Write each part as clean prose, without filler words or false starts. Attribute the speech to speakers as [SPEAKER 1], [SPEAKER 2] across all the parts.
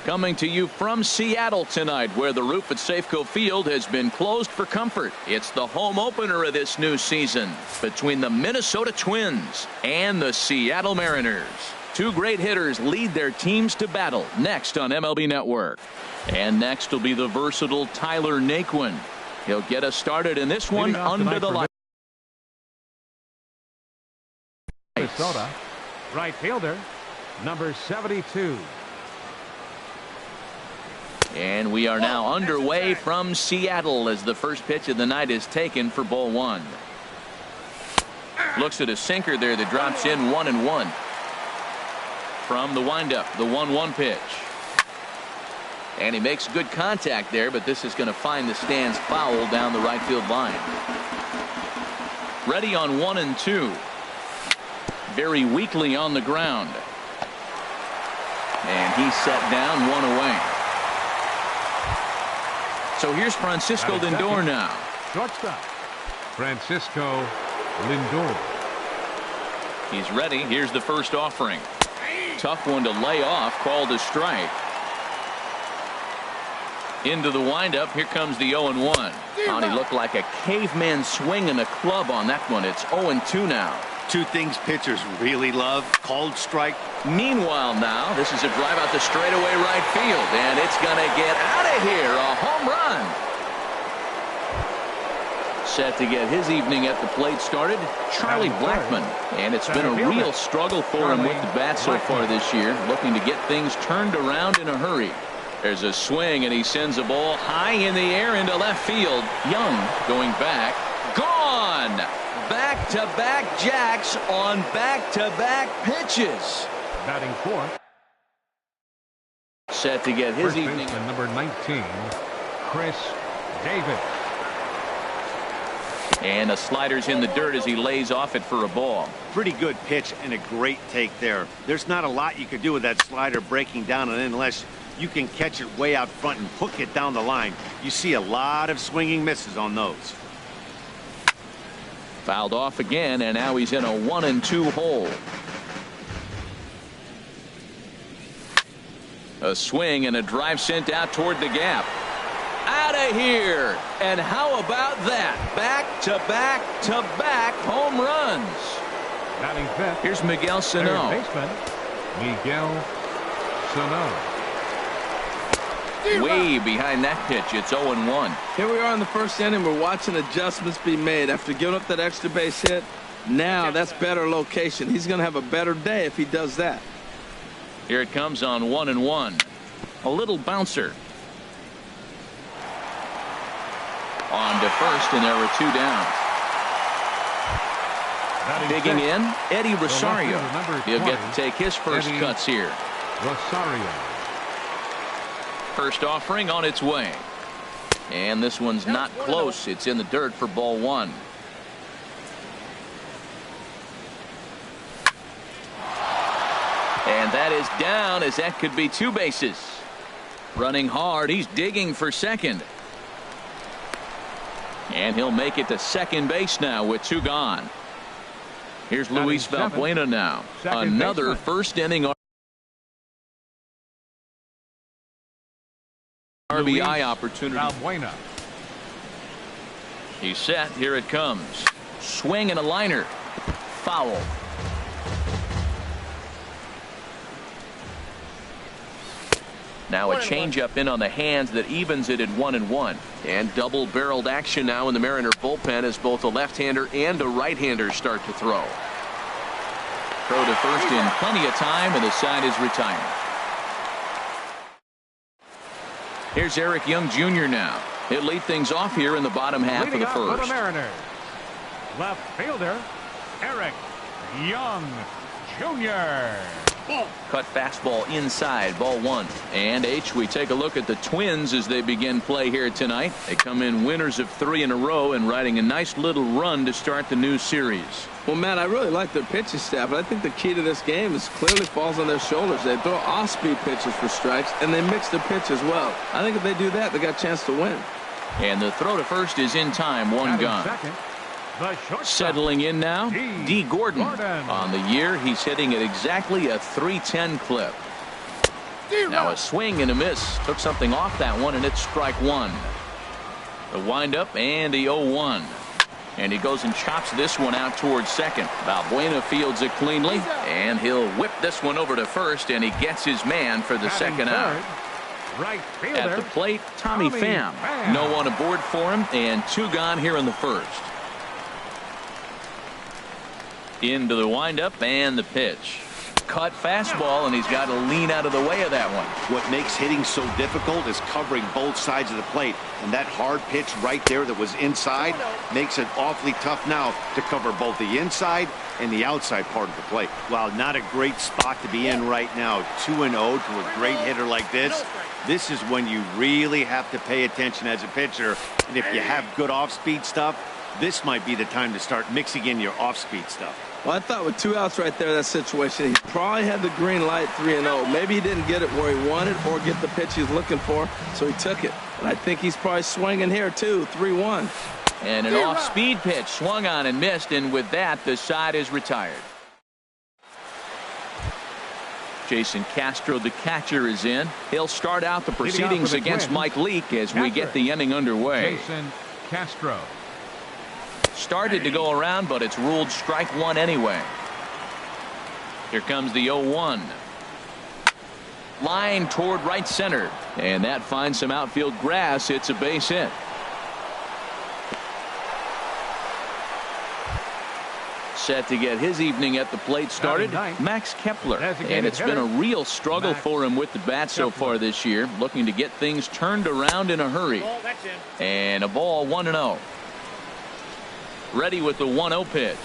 [SPEAKER 1] Coming to you from Seattle tonight, where the roof at Safeco Field has been closed for comfort. It's the home opener of this new season between the Minnesota Twins and the Seattle Mariners. Two great hitters lead their teams to battle next on MLB Network. And next will be the versatile Tyler Naquin. He'll get us started in this one under the lights.
[SPEAKER 2] Minnesota, right fielder, number 72.
[SPEAKER 1] And we are now underway from Seattle as the first pitch of the night is taken for ball one. Looks at a sinker there that drops in 1-1. From the windup, the 1-1 pitch. And he makes good contact there, but this is going to find the stands foul down the right field line. Ready on 1-2. Very weakly on the ground. And he's set down, one away. So here's Francisco Lindor now.
[SPEAKER 2] Shortstop, Francisco Lindor.
[SPEAKER 1] He's ready. Here's the first offering. Tough one to lay off, called a strike. Into the windup. Here comes the 0-1. He looked like a caveman swinging a club on that one. It's 0-2 now.
[SPEAKER 3] Two things pitchers really love: called strike.
[SPEAKER 1] Meanwhile now, this is a drive out the straightaway right field, and it's going to get out of here. A home run. Set to get his evening at the plate started, Charlie Blackmon. And it's been a real struggle for him with the bat so far this year, looking to get things turned around in a hurry. There's a swing, and he sends a ball high in the air into left field. Young going back. Gone! Back-to-back jacks on back-to-back pitches.
[SPEAKER 2] Batting fourth.
[SPEAKER 1] Set to get his
[SPEAKER 2] First
[SPEAKER 1] evening.
[SPEAKER 2] baseman, number 19, Chris Davis.
[SPEAKER 1] And a slider's in the dirt as he lays off it for a ball.
[SPEAKER 3] Pretty good pitch and a great take there. There's not a lot you could do with that slider breaking down, and unless you can catch it way out front and hook it down the line, you see a lot of swinging misses on those.
[SPEAKER 1] Fouled off again, and now he's in a 1-2 hole. A swing and a drive sent out toward the gap. Out of here. And how about that? Back-to-back-to-back home runs.
[SPEAKER 2] Batting fifth.
[SPEAKER 1] Here's Miguel Sano.
[SPEAKER 2] Third baseman, Miguel Sano.
[SPEAKER 1] Way behind that pitch. It's 0-1.
[SPEAKER 4] Here we are in the first inning. We're watching adjustments be made after giving up that extra base hit. Now that's better location. He's going to have a better day if he does that.
[SPEAKER 1] Here it comes on 1-1. A little bouncer. On to first, and there were two down. Digging in, Eddie Rosario. He'll get to take his first cuts here.
[SPEAKER 2] Rosario.
[SPEAKER 1] First offering on its way. And this one's not close. It's in the dirt for ball one. And that is down, as that could be two bases. Running hard. He's digging for second. And he'll make it to second base now with two gone. Here's Luis Valbuena now. Another first inning RBI opportunity.
[SPEAKER 2] Valbuena.
[SPEAKER 1] He's set. Here it comes. Swing and a liner. Foul. Now a changeup in on the hands that evens it at 1-1. And double-barreled action now in the Mariner bullpen as both a left-hander and a right-hander start to throw. Throw to first in plenty of time, and the side is retired. Here's Eric Young Jr. now. He'll lead things off here in the bottom half of the first.
[SPEAKER 2] For the Mariners, left fielder Eric Young Jr.
[SPEAKER 1] Cut fastball inside, ball one. And we take a look at the Twins as they begin play here tonight. They come in winners of 3 in a row and riding a nice little run to start the new series.
[SPEAKER 4] Well, Matt, I really like their pitching staff, but I think the key to this game is clearly falls on their shoulders. They throw off-speed pitches for strikes, and they mix the pitch as well. I think if they do that, they got a chance to win.
[SPEAKER 1] And the throw to first is in time, one gone. Settling in now, D. Gordon. On the year, he's hitting at exactly a .310 clip. Now a swing and a miss. Took something off that one, and it's strike one. The windup and the 0-1. And he goes and chops this one out towards second. Valbuena fields it cleanly, and he'll whip this one over to first, and he gets his man for the second out.
[SPEAKER 2] Right fielder.
[SPEAKER 1] At the plate, Tommy Pham. No one aboard for him, and 2 gone here in the first. Into the windup and the pitch. Cut fastball, and he's got to lean out of the way of that one.
[SPEAKER 3] What makes hitting so difficult is covering both sides of the plate, and that hard pitch right there that was inside makes it awfully tough now to cover both the inside and the outside part of the plate. Well, not a great spot to be in right now. 2-0 to a great hitter like this. This is when you really have to pay attention as a pitcher, and if you have good off-speed stuff, this might be the time to start mixing in your off-speed stuff.
[SPEAKER 4] Well, I thought with 2 outs right there, that situation, he probably had the green light 3-0. Maybe he didn't get it where he wanted or get the pitch he's looking for, so he took it. And I think he's probably swinging here, too, 3-1.
[SPEAKER 1] And an off-speed pitch swung on and missed, and with that, the side is retired. Jason Castro, the catcher, is in. He'll start out the proceedings against Mike Leake as we get the inning underway.
[SPEAKER 2] Jason Castro.
[SPEAKER 1] Started to go around, but it's ruled strike one anyway. Here comes the 0-1. Line toward right center, and that finds some outfield grass. It's a base hit. Set to get his evening at the plate started, Max Kepler. And it's been a real struggle for him with the bat so far this year, looking to get things turned around in a hurry. And a ball, 1-0. Ready with the 1-0 pitch.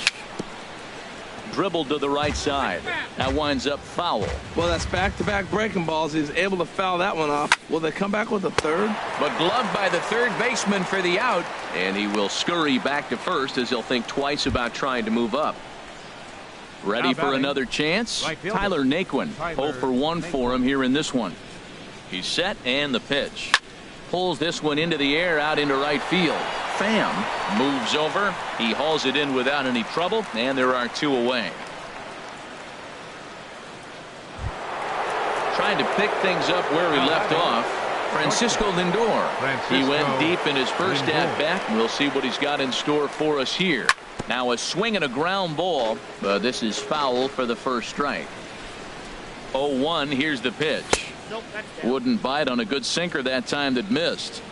[SPEAKER 1] Dribbled to the right side. That winds up foul.
[SPEAKER 4] Well, that's back-to-back breaking balls. He's able to foul that one off. Will they come back with a third?
[SPEAKER 1] But gloved by the third baseman for the out. And he will scurry back to first as he'll think twice about trying to move up. Ready for another chance? Tyler Naquin. 0 for 1 for him here in this one. He's set, and the pitch. Pulls this one into the air out into right field. Pham moves over. He hauls it in without any trouble, and there are 2 away. Trying to pick things up where we left off, Francisco Lindor. He went deep in his first at-bat. We'll see what he's got in store for us here. Now a swing and a ground ball, but this is foul for the first strike. 0-1, here's the pitch. Wouldn't bite on a good sinker that time that missed.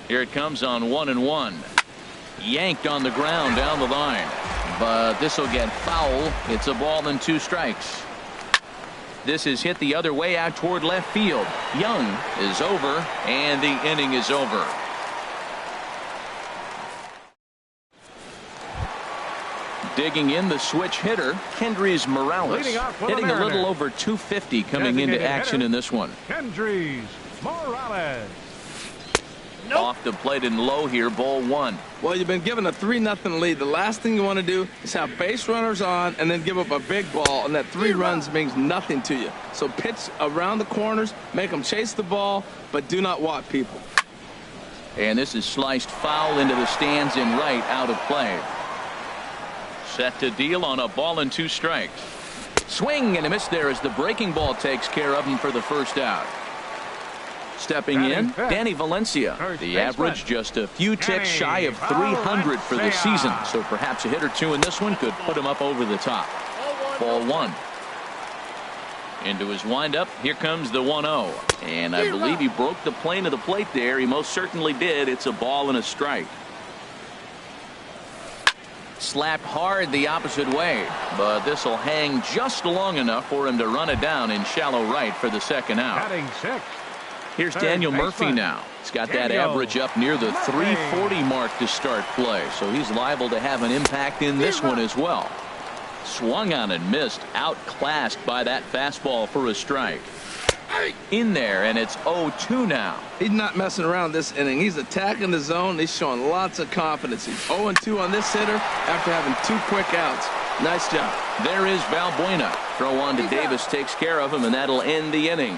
[SPEAKER 1] Here it comes on 1-1. Yanked on the ground down the line, but this will get foul. It's a ball and 2 strikes. This is hit the other way out toward left field. Young is over, and the inning is over. Digging in, the switch hitter, Kendrys Morales, hitting a little over 250 coming into action in this one.
[SPEAKER 2] Kendrys Morales.
[SPEAKER 1] Off the plate and low here, ball 1.
[SPEAKER 4] Well, you've been given a 3-0 lead. The last thing you want to do is have base runners on and then give up a big ball, and that 3 runs means nothing to you. So pitch around the corners, make them chase the ball, but do not walk people.
[SPEAKER 1] And this is sliced foul into the stands in right, out of play. Set to deal on a ball and 2 strikes. Swing and a miss there as the breaking ball takes care of him for the first out. Stepping in, Danny Valencia. The average just a few ticks shy of 300 for the season, so perhaps a hit or 2 in this one could put him up over the top. Ball 1. Into his windup, here comes the 1-0. And I believe he broke the plane of the plate there. He most certainly did. It's a ball and a strike. Slapped hard the opposite way, but this will hang just long enough for him to run it down in shallow right for the second out.
[SPEAKER 2] Batting 6.
[SPEAKER 1] Here's Daniel Murphy now. He's got that average up near the 340 mark to start play, so he's liable to have an impact in this one as well. Swung on and missed, outclassed by that fastball for a strike. In there, and it's 0-2 now.
[SPEAKER 4] He's not messing around this inning. He's attacking the zone. He's showing lots of confidence. He's 0-2 on this hitter after having 2 quick outs. Nice job.
[SPEAKER 1] There is Valbuena. Throw on to Davis takes care of him, and that'll end the inning.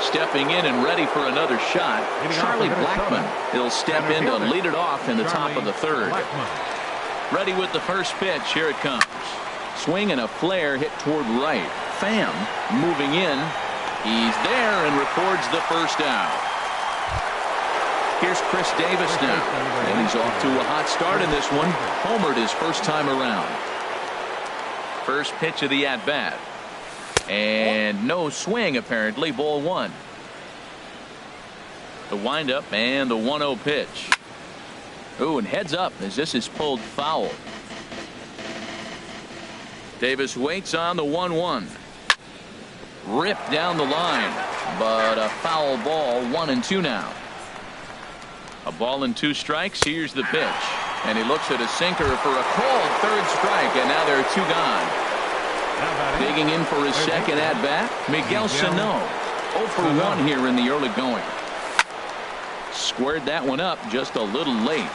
[SPEAKER 1] Stepping in and ready for another shot, Charlie Blackmon. He'll step in to lead it off in the top of the 3rd. Ready with the first pitch. Here it comes. Swing and a flare hit toward right. Pham moving in. He's there and records the first out. Here's Chris Davis now, and he's off to a hot start in this one. Homered his first time around. First pitch of the at-bat. And no swing, apparently. Ball one. The windup and the 1-0 pitch. Ooh, and heads up as this is pulled foul. Davis waits on the 1-1. Ripped down the line, but a foul ball. 1-2 now. A ball and 2 strikes. Here's the pitch, and he looks at a sinker for a called third strike, and now there are 2 gone. Digging in for his second at bat, Miguel Sano. 0 for 1 here in the early going. Squared that one up just a little late.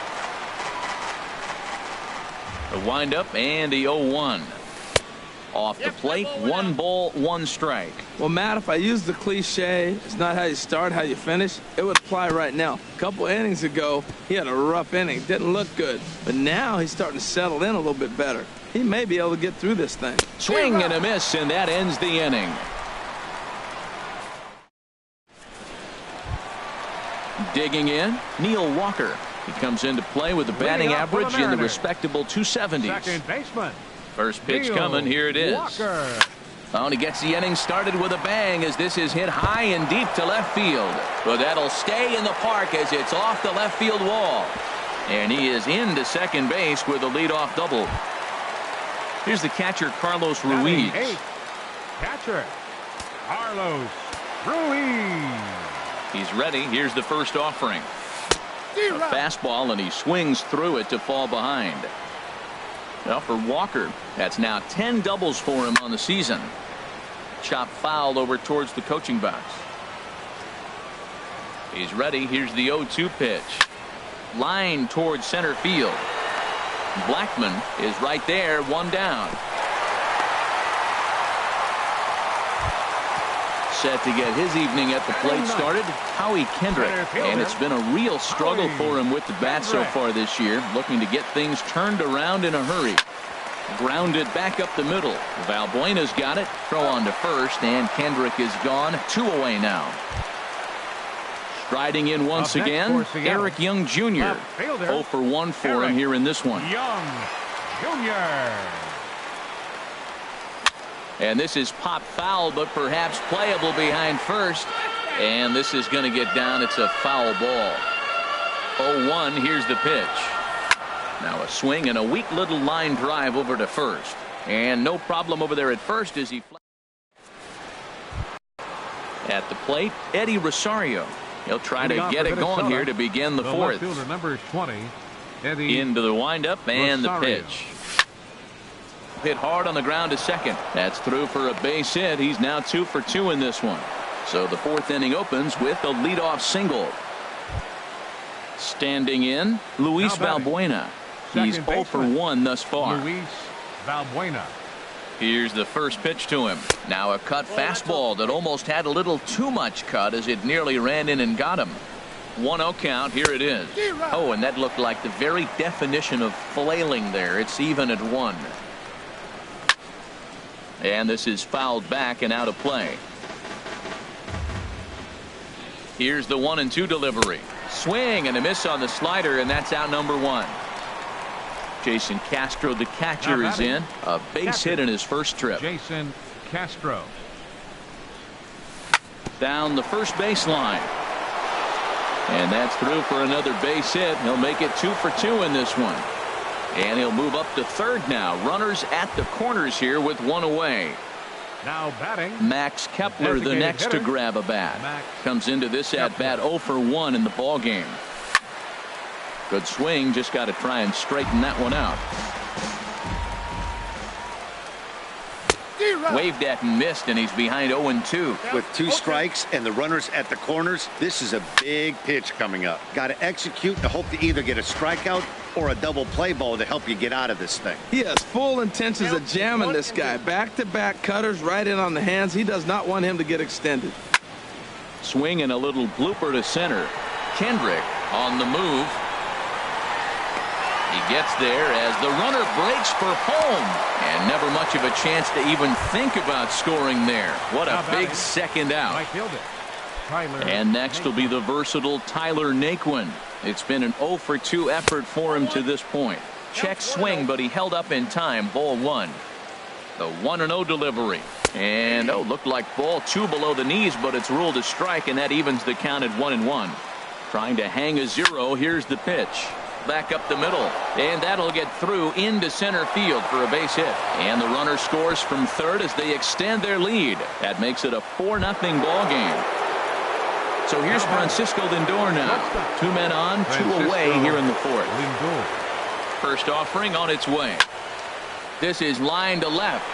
[SPEAKER 1] The windup and the 0-1. Off the plate, 1 ball, 1 strike.
[SPEAKER 4] Well, Matt, if I use the cliche, it's not how you start, how you finish, it would apply right now. A couple innings ago, he had a rough inning. Didn't look good. But now he's starting to settle in a little bit better. He may be able to get through this thing.
[SPEAKER 1] Swing and a miss, and that ends the inning. Digging in, Neil Walker. He comes into play with a batting average in the respectable 270s.
[SPEAKER 2] Second baseman.
[SPEAKER 1] First pitch
[SPEAKER 2] Neil
[SPEAKER 1] coming. Here it is.
[SPEAKER 2] Walker.
[SPEAKER 1] Oh, and he gets the inning started with a bang as this is hit high and deep to left field. But that'll stay in the park as it's off the left field wall. And he is into second base with a leadoff double. Here's the catcher, Carlos Ruiz.
[SPEAKER 2] Catcher, Carlos Ruiz.
[SPEAKER 1] He's ready. Here's the first offering. A fastball, and he swings through it to fall behind. Now for Walker, that's now 10 doubles for him on the season. Chop foul over towards the coaching box. He's ready. Here's the 0-2 pitch. Line towards center field. Blackman is right there, 1 down. Set to get his evening at the plate started, Howie Kendrick. And it's been a real struggle for him with the bat so far this year, looking to get things turned around in a hurry. Grounded back up the middle. Valbuena's got it. Throw on to first, and Kendrick is gone. 2 away now. Striding in once again, Eric Young Jr. 0 for 1 for him here in this one.
[SPEAKER 2] Young Jr.
[SPEAKER 1] And this is popped foul, but perhaps playable behind first. And this is going to get down. It's a foul ball. 0-1. Here's the pitch. Now a swing and a weak little line drive over to first. And no problem over there at first as he at the plate, Eddie Rosario. He'll try to get it going here to begin the fourth.
[SPEAKER 2] Fielder number 20, Eddie
[SPEAKER 1] into the windup and
[SPEAKER 2] Rosario.
[SPEAKER 1] The pitch. Hit hard on the ground to second. That's through for a base hit. He's now 2 for 2 in this one. So the fourth inning opens with a leadoff single. Standing in, Luis Valbuena. He's 0 for 1 thus far.
[SPEAKER 2] Luis Valbuena.
[SPEAKER 1] Here's the first pitch to him. Now a cut fastball that almost had a little too much cut as it nearly ran in and got him. 1-0 count. Here it is. Oh, and that looked like the very definition of flailing there. It's even at 1. And this is fouled back and out of play. Here's the 1-2 delivery. Swing and a miss on the slider, and that's out number 1. Jason Castro, the catcher, is in. A base hit in his first trip.
[SPEAKER 2] Jason Castro.
[SPEAKER 1] Down the first baseline. And that's through for another base hit. He'll make it 2 for 2 in this one. And he'll move up to third now. Runners at the corners here with 1 away.
[SPEAKER 2] Now batting,
[SPEAKER 1] Max Kepler, the next
[SPEAKER 2] hitter.
[SPEAKER 1] to grab a bat.
[SPEAKER 2] Max
[SPEAKER 1] Comes into this at bat 0 for 1 in the ball game. Good swing. Just got to try and straighten that one out. Waved at and missed, and he's behind 0-2.
[SPEAKER 3] With 2 strikes and the runners at the corners, this is a big pitch coming up. Got to execute and hope to either get a strikeout or a double play ball to help you get out of this thing.
[SPEAKER 4] He has full intentions of jamming this guy. Back-to-back cutters right in on the hands. He does not want him to get extended.
[SPEAKER 1] Swing and a little blooper to center. Kendrick on the move. He gets there as the runner breaks for home. And never much of a chance to even think about scoring there. What a big second out. And next will be the versatile Tyler Naquin. It's been an 0 for 2 effort for him to this point. Check swing, but he held up in time. Ball 1. The 1-0 delivery. And looked like ball 2 below the knees, but it's ruled a strike, and that evens the count at 1-1. Trying to hang a 0. Here's the pitch. Back up the middle, and that'll get through into center field for a base hit. And the runner scores from third as they extend their lead. That makes it a 4-0 ball game. So here's Francisco Lindor now. 2 men on, 2 away here in the 4th. First offering on its way. This is line to left.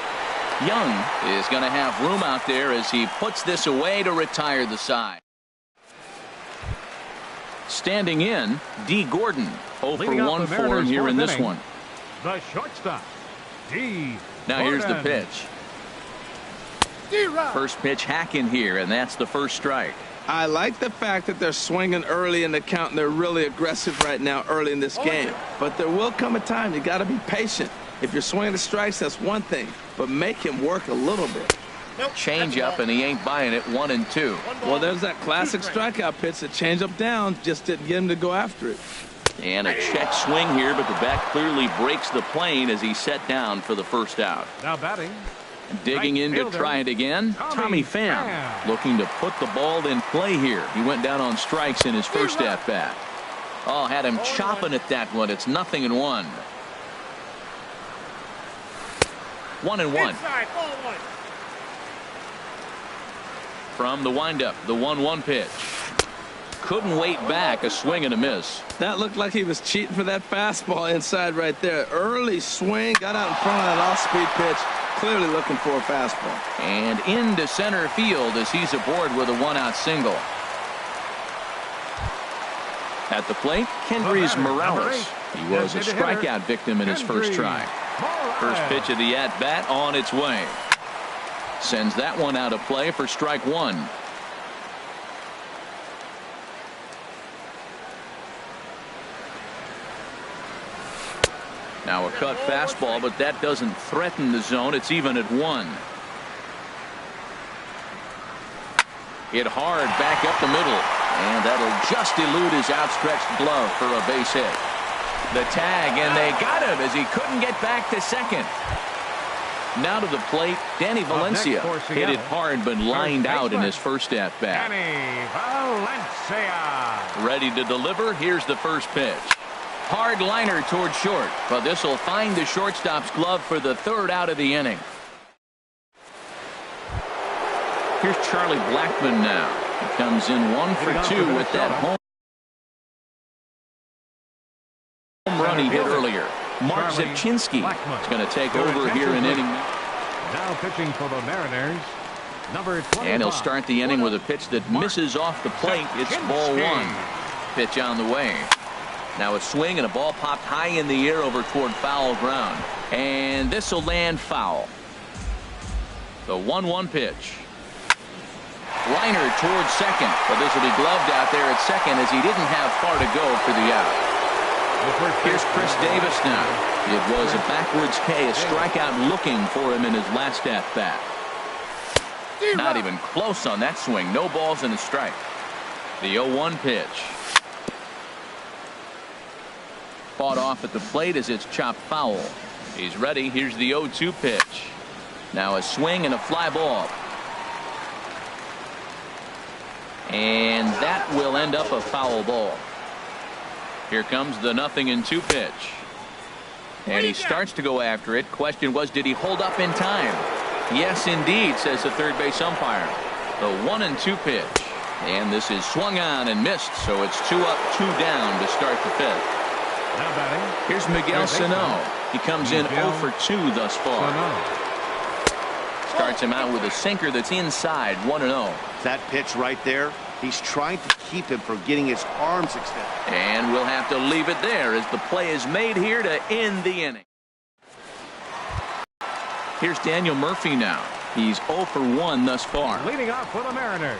[SPEAKER 1] Young is going to have room out there as he puts this away to retire the side. Standing in, D. Gordon. 0 for 1 for him here in this one.
[SPEAKER 2] The shortstop, D.
[SPEAKER 1] Now here's the pitch. First pitch hacking here, and that's the first strike.
[SPEAKER 4] I like the fact that they're swinging early in the count, and they're really aggressive right now early in this game. But there will come a time you got to be patient. If you're swinging the strikes, that's one thing, but make him work a little bit.
[SPEAKER 1] Change up, and he ain't buying it. 1-2.
[SPEAKER 4] Well, there's that classic strikeout pitch. The change up down just didn't get him to go after it.
[SPEAKER 1] And a check swing here, but the bat clearly breaks the plane as he's set down for the first out.
[SPEAKER 2] Now batting.
[SPEAKER 1] Digging in to try it again, Tommy Pham looking to put the ball in play here. He went down on strikes in his first at bat. Had him chopping at that one. It's 0-1. 1-1. From the windup, the 1-1 pitch. Couldn't wait back, a swing and a miss.
[SPEAKER 4] That looked like he was cheating for that fastball inside right there. Early swing, got out in front of that off-speed pitch. Clearly looking for a fastball.
[SPEAKER 1] And into center field as he's aboard with a 1-out single. At the plate, Kendrys Morales. He was a strikeout victim in his first try. First pitch of the at-bat on its way. Sends that one out of play for strike 1. Now a cut fastball, but that doesn't threaten the zone. It's even at 1. Hit hard back up the middle, and that'll just elude his outstretched glove for a base hit. The tag, and they got him as he couldn't get back to second. Now to the plate, Danny Valencia hit it hard but lined out in his first at bat.
[SPEAKER 2] Danny Valencia.
[SPEAKER 1] Ready to deliver. Here's the first pitch. Hard liner toward short, but this will find the shortstop's glove for the 3rd out of the inning. Here's Charlie Blackmon now. He comes in 1 for 2 with that home run he hit earlier. Mark Zepchinski is going to take over here in inning.
[SPEAKER 2] Now pitching for the Mariners, number 25.
[SPEAKER 1] And he'll start the inning with a pitch that misses off the plate. It's ball 1. Pitch on the way. Now a swing and a ball popped high in the air over toward foul ground. And this will land foul. The 1-1 pitch. Liner towards second, but this will be gloved out there at second as he didn't have far to go for the out. Here's Chris Davis now. It was a backwards K, a strikeout looking for him in his last at bat. Not even close on that swing. No balls and a strike. The 0-1 pitch. Fought off at the plate as it's chopped foul. He's ready. Here's the 0-2 pitch. Now a swing and a fly ball. And that will end up a foul ball. Here comes the 0-2 pitch. And he starts to go after it. Question was, did he hold up in time? Yes, indeed, says the third base umpire. The 1-2 pitch. And this is swung on and missed, so it's 2 up, 2 down to start the 5th.
[SPEAKER 2] Now batting.
[SPEAKER 1] Here's Miguel Sano. He comes in 0 for 2 thus far. Starts him out with a sinker that's inside. 1-0.
[SPEAKER 3] That pitch right there, he's trying to keep him from getting his arms extended.
[SPEAKER 1] And we'll have to leave it there as the play is made here to end the inning. Here's Daniel Murphy now. He's 0 for 1 thus far.
[SPEAKER 2] Leading off for the Mariners,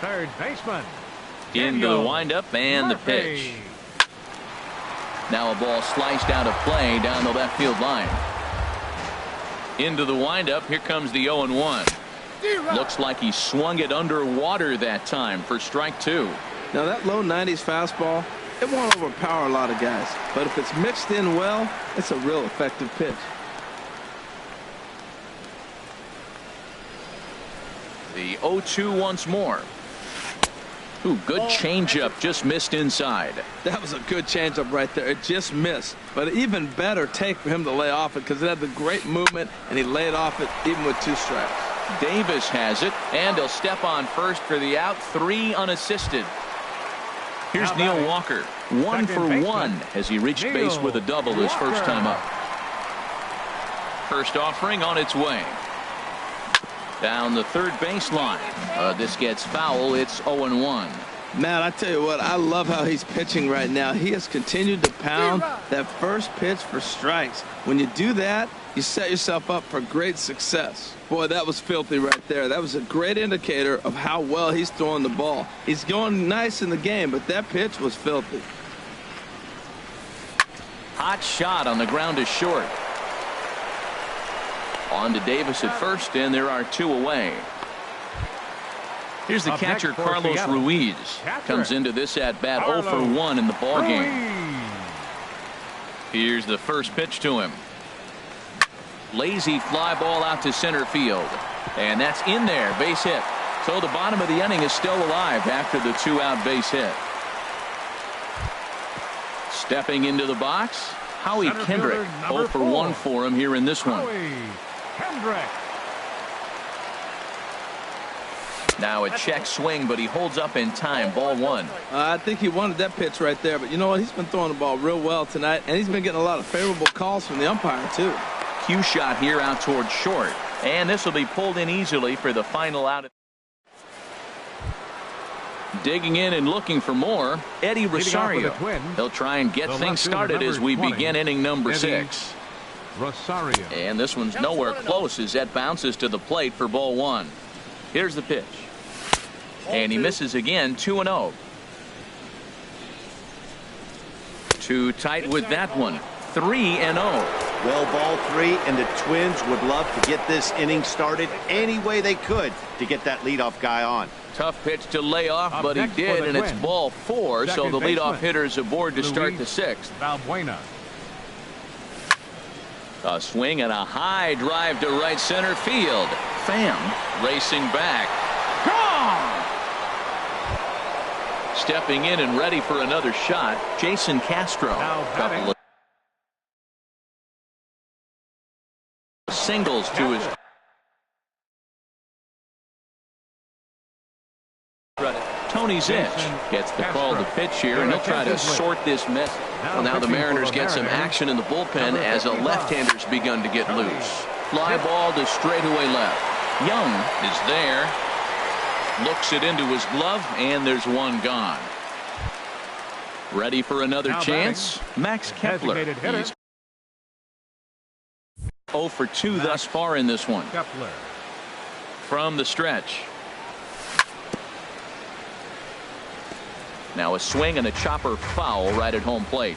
[SPEAKER 2] third baseman.
[SPEAKER 1] Into the windup and the pitch. Now a ball sliced out of play down the left field line. Into the windup. Here comes the 0-1. Looks like he swung it underwater that time for strike 2.
[SPEAKER 4] Now that low 90s fastball, it won't overpower a lot of guys, but if it's mixed in well, it's a real effective pitch.
[SPEAKER 1] The 0-2 once more. Ooh, good changeup, just missed inside.
[SPEAKER 4] That was a good changeup right there. It just missed, but an even better take for him to lay off it because it had the great movement and he laid off it even with 2 strikes.
[SPEAKER 1] Davis has it, and he'll step on first for the out. 3 unassisted. Here's Neil Walker, 1 for 1 as he reached base with a double his first time up. First offering on its way. Down the third baseline. This gets foul. It's 0-1.
[SPEAKER 4] Matt, I tell you what, I love how he's pitching right now. He has continued to pound that first pitch for strikes. When you do that, you set yourself up for great success. Boy, that was filthy right there. That was a great indicator of how well he's throwing the ball. He's going nice in the game, but that pitch was filthy.
[SPEAKER 1] Hot shot on the ground is short. On to Davis at first, and there are 2 away. Here's the catcher, Carlos Ruiz. Comes into this at-bat 0 for 1 in the ballgame. Here's the first pitch to him. Lazy fly ball out to center field. And that's in there, base hit. So the bottom of the inning is still alive after the 2-out base hit. Stepping into the box, Howie Kendrick. 0 for 1 for him here in this one. Now a check swing, but he holds up in time. Ball 1.
[SPEAKER 4] I think he wanted that pitch right there, but you know what? He's been throwing the ball real well tonight, and he's been getting a lot of favorable calls from the umpire, too.
[SPEAKER 1] Cue shot here out towards short, and this will be pulled in easily for the final out. Digging in and looking for more, Eddie Rosario. He'll try and get things started as we begin inning number 6.
[SPEAKER 2] Rosario.
[SPEAKER 1] And this one's nowhere close as that bounces to the plate for ball 1. Here's the pitch. And he misses again. 2-0. Too tight with that one. 3-0.
[SPEAKER 3] Well, ball 3, and the Twins would love to get this inning started any way they could to get that leadoff guy on.
[SPEAKER 1] Tough pitch to lay off, but he did, and it's ball 4, so the leadoff hitter's aboard to start the 6th.
[SPEAKER 2] Valbuena.
[SPEAKER 1] A swing and a high drive to right center field. Pham racing back. Gone! Stepping in and ready for another shot, Jason Castro. Couple of singles to his credit. Tony Zitch gets the call to pitch here, and he'll try to sort this mess. Well, now the Mariners get some action in the bullpen as a left-hander's begun to get loose. Fly ball to straightaway left. Young is there. Looks it into his glove, and there's one gone. Ready for another chance? Max Kepler. He's 0 for 2 thus far in this one.
[SPEAKER 2] Kepler.
[SPEAKER 1] From the stretch. Now a swing and a chopper foul right at home plate.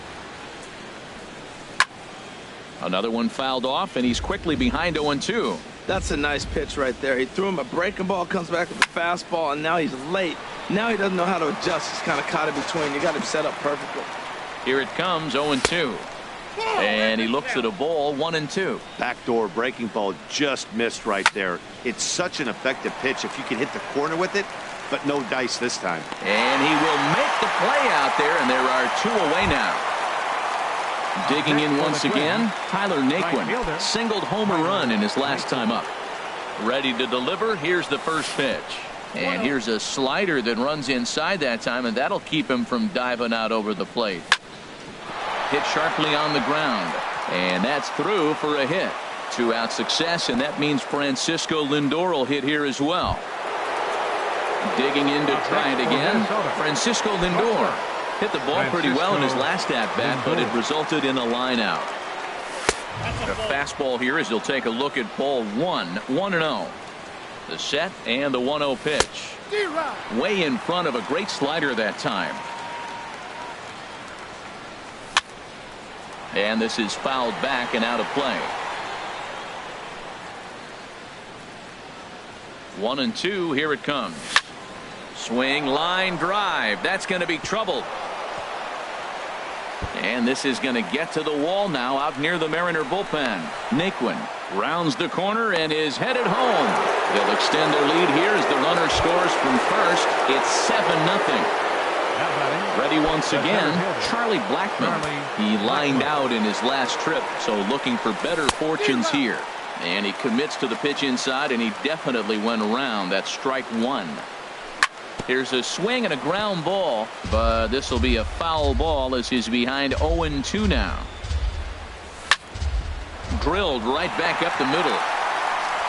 [SPEAKER 1] Another one fouled off, and he's quickly behind 0-2.
[SPEAKER 4] That's a nice pitch right there. He threw him a breaking ball, comes back with a fastball, and now he's late. Now he doesn't know how to adjust. He's kind of caught in between. You got him set up perfectly.
[SPEAKER 1] Here it comes, 0-2. And he looks at a ball, 1-2.
[SPEAKER 3] Backdoor breaking ball just missed right there. It's such an effective pitch if you can hit the corner with it, but no dice this time.
[SPEAKER 1] And he will make the play out there, and there are 2 away now. Digging in once again, Tyler Naquin singled home a run in his last time up. Ready to deliver. Here's the first pitch. And here's a slider that runs inside that time, and that'll keep him from diving out over the plate. Hit sharply on the ground, and that's through for a hit. 2-out success, and that means Francisco Lindor will hit here as well. Digging in to try it again, Francisco Lindor hit the ball pretty well in his last at-bat, but it resulted in a line out. The fastball here as he'll take a look at ball 1, 1-0. The set and the 1-0 pitch. Way in front of a great slider that time. And this is fouled back and out of play. 1-2. Here it comes. Swing, line drive. That's going to be trouble. And this is going to get to the wall now out near the Mariner bullpen. Naquin rounds the corner and is headed home. They'll extend their lead here as the runner scores from first. It's 7-0. Ready once again, Charlie Blackmon. He lined out in his last trip, so looking for better fortunes here. And he commits to the pitch inside, and he definitely went around. That's strike one. Here's a swing and a ground ball, but this will be a foul ball as he's behind 0-2 now. Drilled right back up the middle.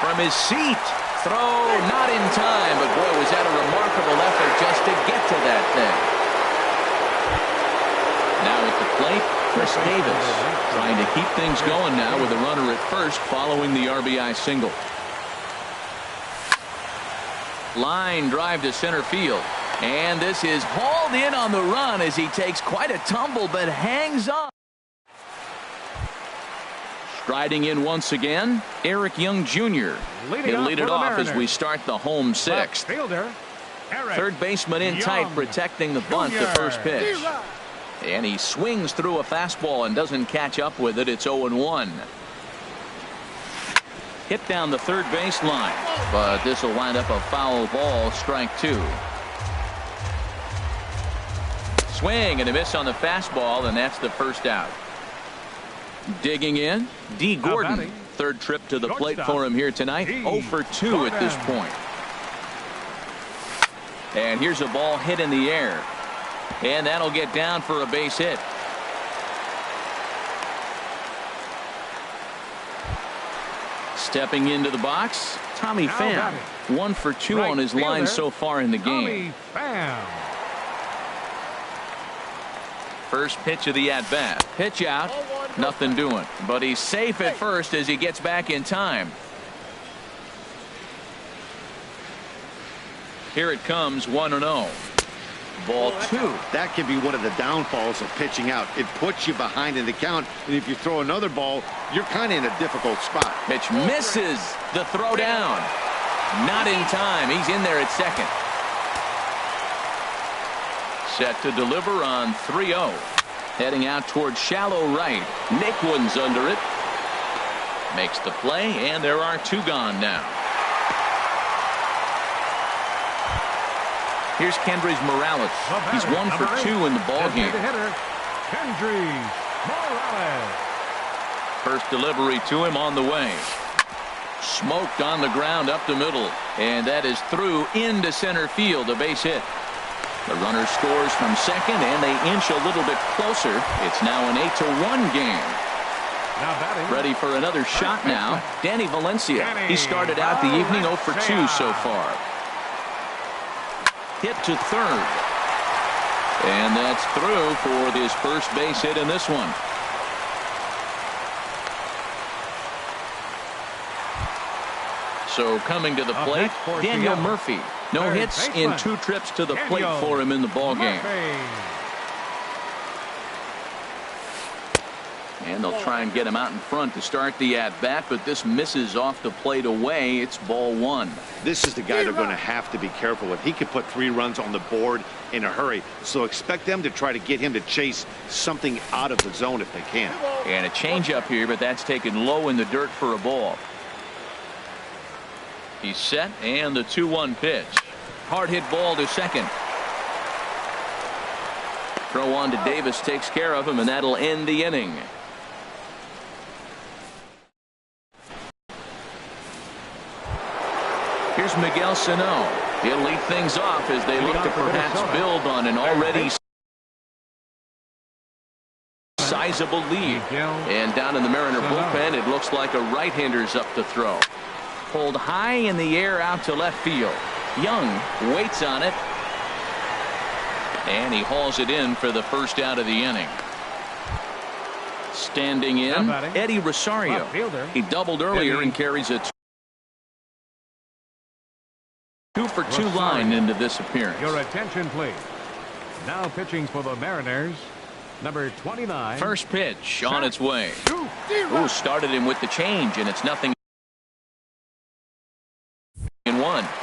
[SPEAKER 1] From his seat. Throw not in time, but boy, was that a remarkable effort just to get to that thing. Now at the plate, Chris Davis trying to keep things going now with a runner at first following the RBI single. Line drive to center field. And this is hauled in on the run as he takes quite a tumble but hangs on. Striding in once again, Eric Young Jr. He'll lead it off as we start the home sixth. Third baseman in tight protecting the bunt to first pitch. And he swings through a fastball and doesn't catch up with it. It's 0-1. Hit down the third base line, but this will wind up a foul ball, strike two. Swing and a miss on the fastball, and that's the first out. Digging in, D. Gordon. Third trip to the plate for him here tonight. 0 for 2 at this point. And here's a ball hit in the air. And that'll get down for a base hit. Stepping into the box, Tommy Pham. 1 for 2 on his line so far in the game. First pitch of the at-bat. Pitch out. Nothing doing. But he's safe at first as he gets back in time. Here it comes, 1-0. Ball two.
[SPEAKER 3] That can be one of the downfalls of pitching out. It puts you behind in the count, and if you throw another ball, you're kind of in a difficult spot.
[SPEAKER 1] Pitch misses. The throw down. Not in time. He's in there at second. Set to deliver on 3-0. Heading out towards shallow right. Naquin's under it. Makes the play, and there are two gone now. Here's Kendrys Morales. He's 1 for 2 in the ballgame. First delivery to him on the way. Smoked on the ground up the middle. And that is through into center field. A base hit. The runner scores from second, and they inch a little bit closer. It's now an 8-1 game. Ready for another shot now. Danny Valencia. He started out the evening 0 for 2 so far. Hit to third. And that's through for his first base hit in this one. So coming to the plate, Daniel Murphy. No hits in 2 trips to the plate for him in the ballgame. And they'll try and get him out in front to start the at-bat, but this misses off the plate away. It's ball one.
[SPEAKER 3] This is the guy they're going to have to be careful with. He can put 3 runs on the board in a hurry, so expect them to try to get him to chase something out of the zone if they can.
[SPEAKER 1] And a changeup here, but that's taken low in the dirt for a ball. He's set, and the 2-1 pitch. Hard hit ball to second. Throw on to Davis takes care of him, and that'll end the inning. Here's Miguel Sano. He'll lead things off as they look to perhaps build on an already sizable lead. And down in the Mariner bullpen, it looks like a right-hander's up to throw. Pulled high in the air out to left field. Young waits on it. And he hauls it in for the first out of the inning. Standing in, Eddie Rosario. He doubled earlier and carries a 2 for 2 line into this appearance.
[SPEAKER 2] Your attention, please. Now pitching for the Mariners, Number 29.
[SPEAKER 1] First pitch on its way. Ooh, started him with the change, and it's 0-1.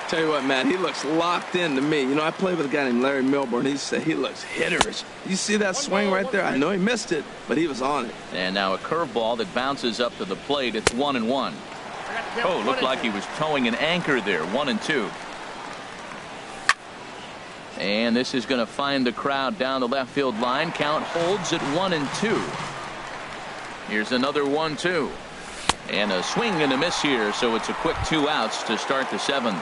[SPEAKER 4] Tell you what, Matt, he looks locked in to me. You know, I played with a guy named Larry Milburn. He said he looks hitterish. You see that swing right there? I know he missed it, but he was on it.
[SPEAKER 1] And now a curveball that bounces up to the plate. It's 1-1. Oh, looked like he was towing an anchor there. 1-2. And this is going to find the crowd down the left field line. Count holds at 1-2. Here's another 1-2. And a swing and a miss here, so it's a quick 2 outs to start the 7th.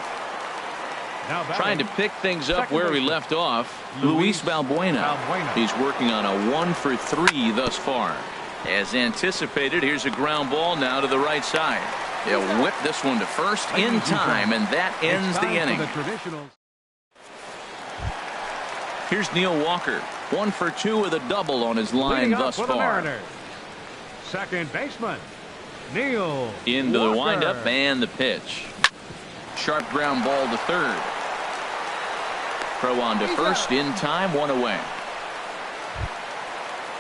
[SPEAKER 1] Trying to pick things up where we left off, Luis Valbuena. He's working on a 1-for-3 thus far. As anticipated, here's a ground ball now to the right side. He'll whip this one to first in time, and that ends the inning. Here's Neil Walker, 1-for-2 with a double on his line thus far.
[SPEAKER 2] Second baseman, Neil
[SPEAKER 1] into
[SPEAKER 2] Walker.
[SPEAKER 1] the windup and the pitch. Sharp ground ball to third. Throw on to first in time, 1 away.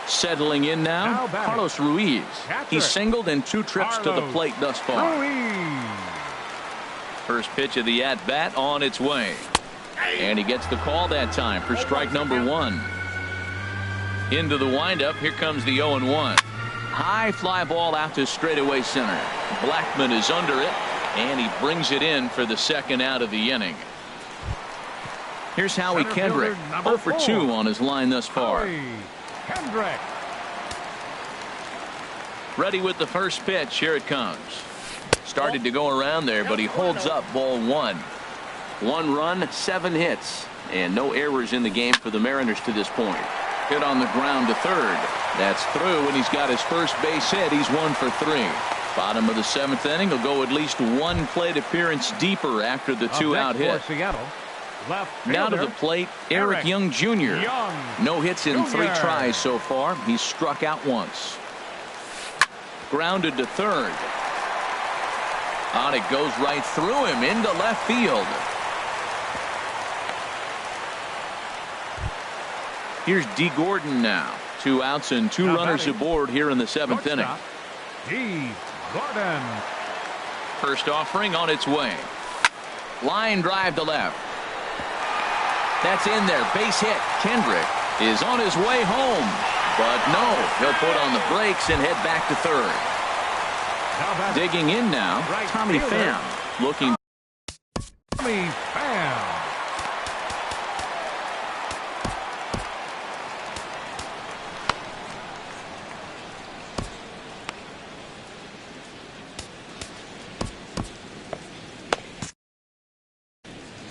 [SPEAKER 1] Settling in now Carlos Ruiz. He's singled in 2 trips to the plate thus far. First pitch of the at-bat on its way. And he gets the call that time for strike number 1. Into the windup. Here comes the 0-1. High fly ball out to straightaway center. Blackman is under it, and he brings it in for the second out of the inning. Here's Howie Kendrick, 0-for-2 on his line thus far.
[SPEAKER 2] Kendrick.
[SPEAKER 1] Ready with the first pitch. Here it comes. Started to go around there, but he holds up ball 1. 1 run, 7 hits, and no errors in the game for the Mariners to this point. Hit on the ground to third. That's through, and he's got his first base hit. He's 1-for-3. Bottom of the 7th inning. He'll go at least 1 plate appearance deeper after the 2-out hit. Now to the plate, Eric Young Jr. No hits in 3 tries so far. He's struck out once. Grounded to third. On it goes right through him into left field. Here's D. Gordon now. 2 outs and 2 runners aboard here in the 7th inning.
[SPEAKER 2] D. Gordon.
[SPEAKER 1] First offering on its way. Line drive to left. That's in there. Base hit. Kendrick is on his way home. But no, he'll put on the brakes and head back to third. Digging in now, Tommy Pham. Looking.
[SPEAKER 2] Tommy Pham.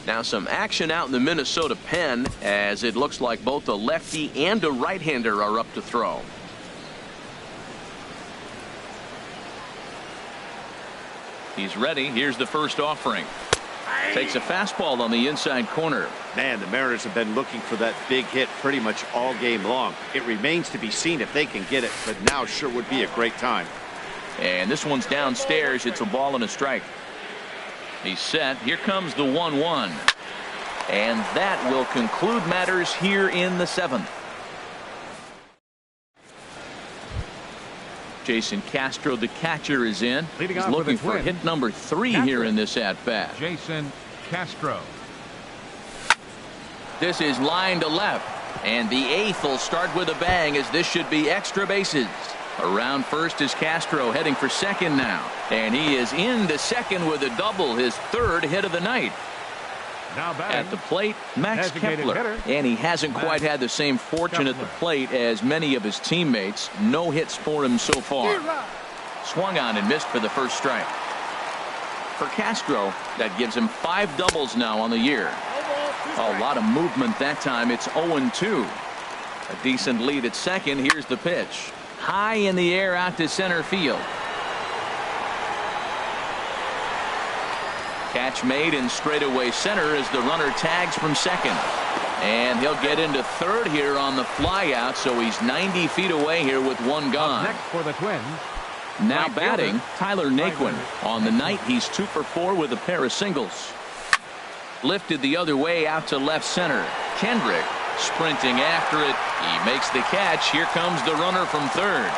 [SPEAKER 1] Now some action out in the Minnesota pen, as it looks like both a lefty and a right-hander are up to throw. He's ready. Here's the first offering. Takes a fastball on the inside corner.
[SPEAKER 3] Man, the Mariners have been looking for that big hit pretty much all game long. It remains to be seen if they can get it, but now sure would be a great time.
[SPEAKER 1] And this one's downstairs. It's a ball and a strike. He's set. Here comes the 1-1. And that will conclude matters here in the 7th. Jason Castro, the catcher, is in. He's looking for hit number 3 here in this at-bat.
[SPEAKER 2] Jason Castro.
[SPEAKER 1] This is line to left. And the 8th will start with a bang, as this should be extra bases. Around first is Castro, heading for second now. And he is into second with a double, his 3rd hit of the night.
[SPEAKER 2] Now
[SPEAKER 1] at the plate, Max Kepler.
[SPEAKER 2] Hitter.
[SPEAKER 1] And he hasn't quite had the same fortune at the plate as many of his teammates. No hits for him so far. Swung on and missed for the first strike. For Castro, that gives him 5 doubles now on the year. A lot of movement that time. It's 0-2. A decent lead at second. Here's the pitch. High in the air out to center field. Catch made in straightaway center as the runner tags from second. And he'll get into third here on the flyout, so he's 90 feet away here with 1 gone.
[SPEAKER 2] Next for the Twins.
[SPEAKER 1] Now batting, Tyler Naquin. On the night, he's 2-for-4 with a pair of singles. Lifted the other way out to left center. Kendrick Sprinting after it. He makes the catch. Here comes the runner from third.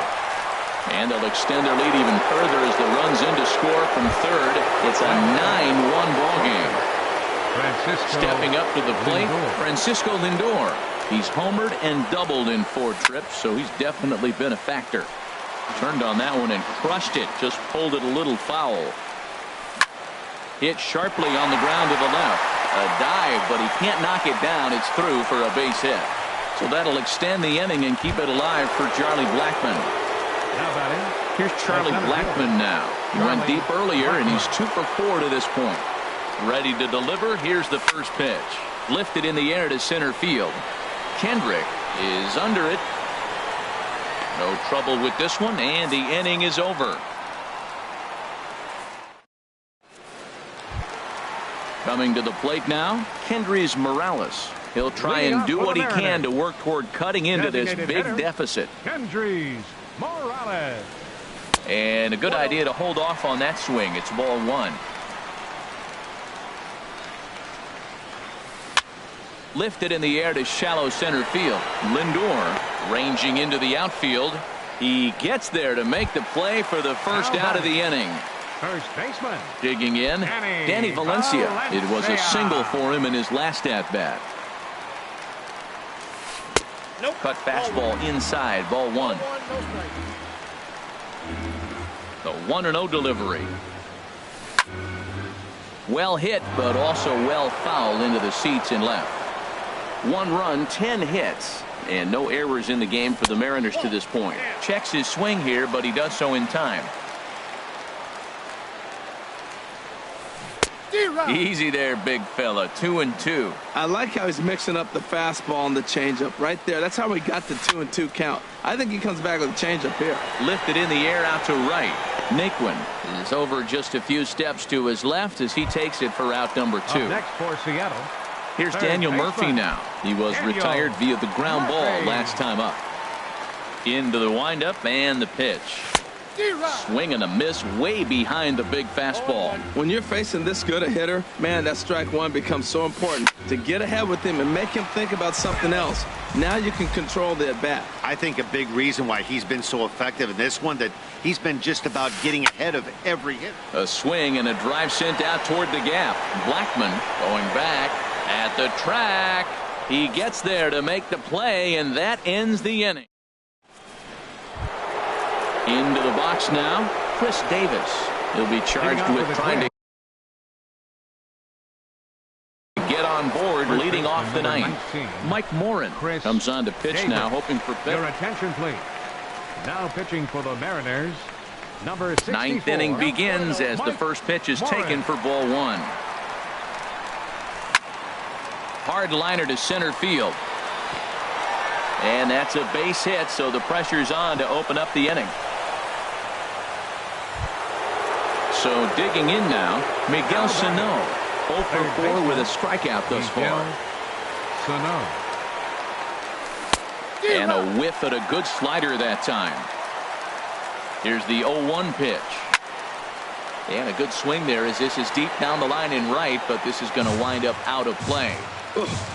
[SPEAKER 1] And they'll extend their lead even further as the runs in to score from third. It's a 9-1 ball game. Stepping up to the plate, Francisco Lindor. He's homered and doubled in 4 trips, so he's definitely been a factor. Turned on that one and crushed it. Just pulled it a little foul. Hit sharply on the ground to the left. A dive, but he can't knock it down. It's through for a base hit. So that'll extend the inning and keep it alive for Charlie Blackmon. Here's Charlie Blackmon now. He went deep earlier, and he's 2 for 4 to this point. Ready to deliver. Here's the first pitch. Lifted in the air to center field. Kendrick is under it. No trouble with this one, and the inning is over. Coming to the plate now, Kendrys Morales. He'll try and do what he can to work toward cutting into this big deficit.
[SPEAKER 2] Kendrys Morales.
[SPEAKER 1] And a good idea to hold off on that swing. It's ball 1. Lifted in the air to shallow center field. Lindor ranging into the outfield. He gets there to make the play for the first out of the inning.
[SPEAKER 2] First baseman.
[SPEAKER 1] Digging in, Danny Valencia. It was a single for him in his last at-bat. Cut fastball inside, ball 1. The 1-0 delivery. Well hit, but also well fouled into the seats and left. 1 run, 10 hits, and no errors in the game for the Mariners to this point. Checks his swing here, but he does so in time. Easy there, big fella. 2-2.
[SPEAKER 4] I like how he's mixing up the fastball and the changeup right there. That's how we got the 2-2 count. I think he comes back with a changeup here.
[SPEAKER 1] Lifted in the air out to right. Naquin is over just a few steps to his left as he takes it for out number 2.
[SPEAKER 2] Up next for Seattle.
[SPEAKER 1] Here's Daniel Murphy now. He was retired via the ground ball last time up. Into the windup and the pitch. Swing and a miss way behind the big fastball.
[SPEAKER 4] When you're facing this good a hitter, man, that strike 1 becomes so important. To get ahead with him and make him think about something else. Now you can control the at-bat.
[SPEAKER 3] I think a big reason why he's been so effective in this one, that he's been just about getting ahead of every hit.
[SPEAKER 1] A swing and a drive sent out toward the gap. Blackmon going back at the track. He gets there to make the play, and that ends the inning. Into the box now, Chris Davis. He'll be charged with trying to get on board, leading off the ninth. Mike Morin comes on to pitch now, hoping for better.
[SPEAKER 2] Your attention, please. Now pitching for the Mariners, number 64.
[SPEAKER 1] Ninth inning begins as the first pitch is taken for ball 1. Hard liner to center field. And that's a base hit, so the pressure's on to open up the inning. So digging in now, Miguel Sano. 0 for 4 with a strikeout thus far.
[SPEAKER 2] Sano.
[SPEAKER 1] And a whiff at a good slider that time. Here's the 0-1 pitch. And a good swing there as this is deep down the line in right, but this is going to wind up out of play.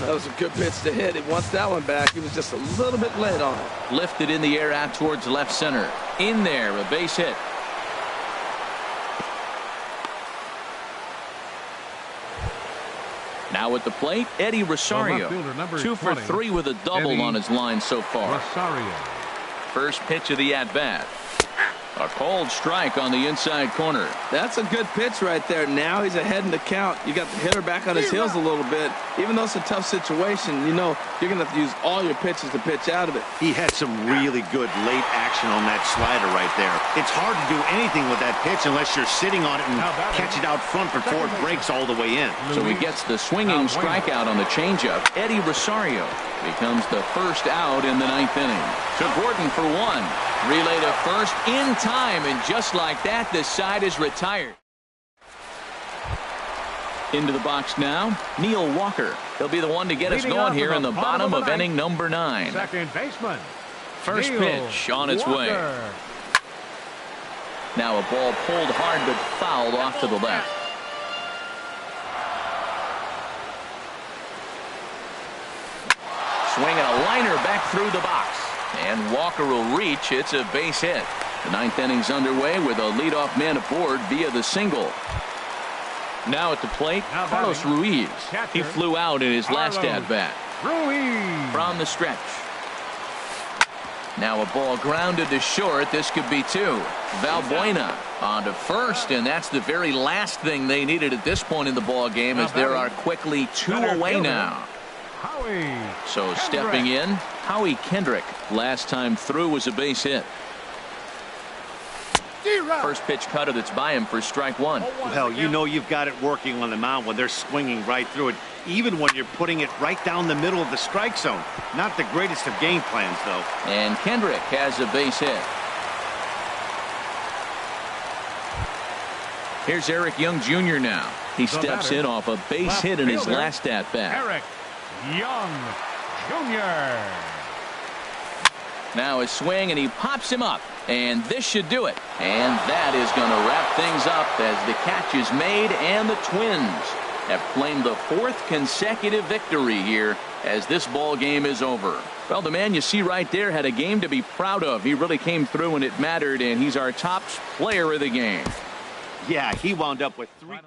[SPEAKER 4] That was a good pitch to hit. He wants that one back. He was just a little bit late on it.
[SPEAKER 1] Lifted in the air out towards left center. In there, a base hit. Now at the plate, Eddie Rosario. 2 for 3 with a double on his line so far.
[SPEAKER 2] Rosario.
[SPEAKER 1] First pitch of the at-bat. A cold strike on the inside corner.
[SPEAKER 4] That's a good pitch right there. Now he's ahead in the count. You got the hitter back on his heels a little bit. Even though it's a tough situation, you know you're going to have to use all your pitches to pitch out of it.
[SPEAKER 3] He had some really good late action on that slider right there. It's hard to do anything with that pitch unless you're sitting on it and catch it out front before it breaks all the way in.
[SPEAKER 1] So he gets the swinging strikeout on the changeup. Eddie Rosario becomes the first out in the ninth inning. To Gordon for 1. Relay to first in time, and just like that, the side is retired. Into the box now, Neil Walker. He'll be the one to get us going here in the bottom of inning number 9.
[SPEAKER 2] Second baseman.
[SPEAKER 1] First pitch on its way. Now a ball pulled hard but fouled off to the left. swing and a liner back through the box. And Walker will reach. It's a base hit. The ninth inning's underway with a leadoff man aboard via the single. Now at the plate, Carlos Ruiz. He flew out in his last at-bat. From the stretch. Now a ball grounded to short. This could be two. Valbuena on to first, and that's the very last thing they needed at this point in the ball game, as there are quickly two away now. So stepping in, Howie Kendrick. Last time through was a base hit. First pitch cutter that's by him for strike one.
[SPEAKER 3] Well, you know you've got it working on the mound when they're swinging right through it, even when you're putting it right down the middle of the strike zone. Not the greatest of game plans, though.
[SPEAKER 1] And Kendrick has a base hit. Here's Eric Young Jr. now. He steps in off a base hit in his last at-bat.
[SPEAKER 2] Eric Young Jr.
[SPEAKER 1] Now a swing, and he pops him up. And this should do it. And that is going to wrap things up as the catch is made, and the Twins have claimed the fourth consecutive victory here as this ball game is over. Well, the man you see right there had a game to be proud of. He really came through when it mattered, and he's our top player of the game.
[SPEAKER 3] Yeah, he wound up with three.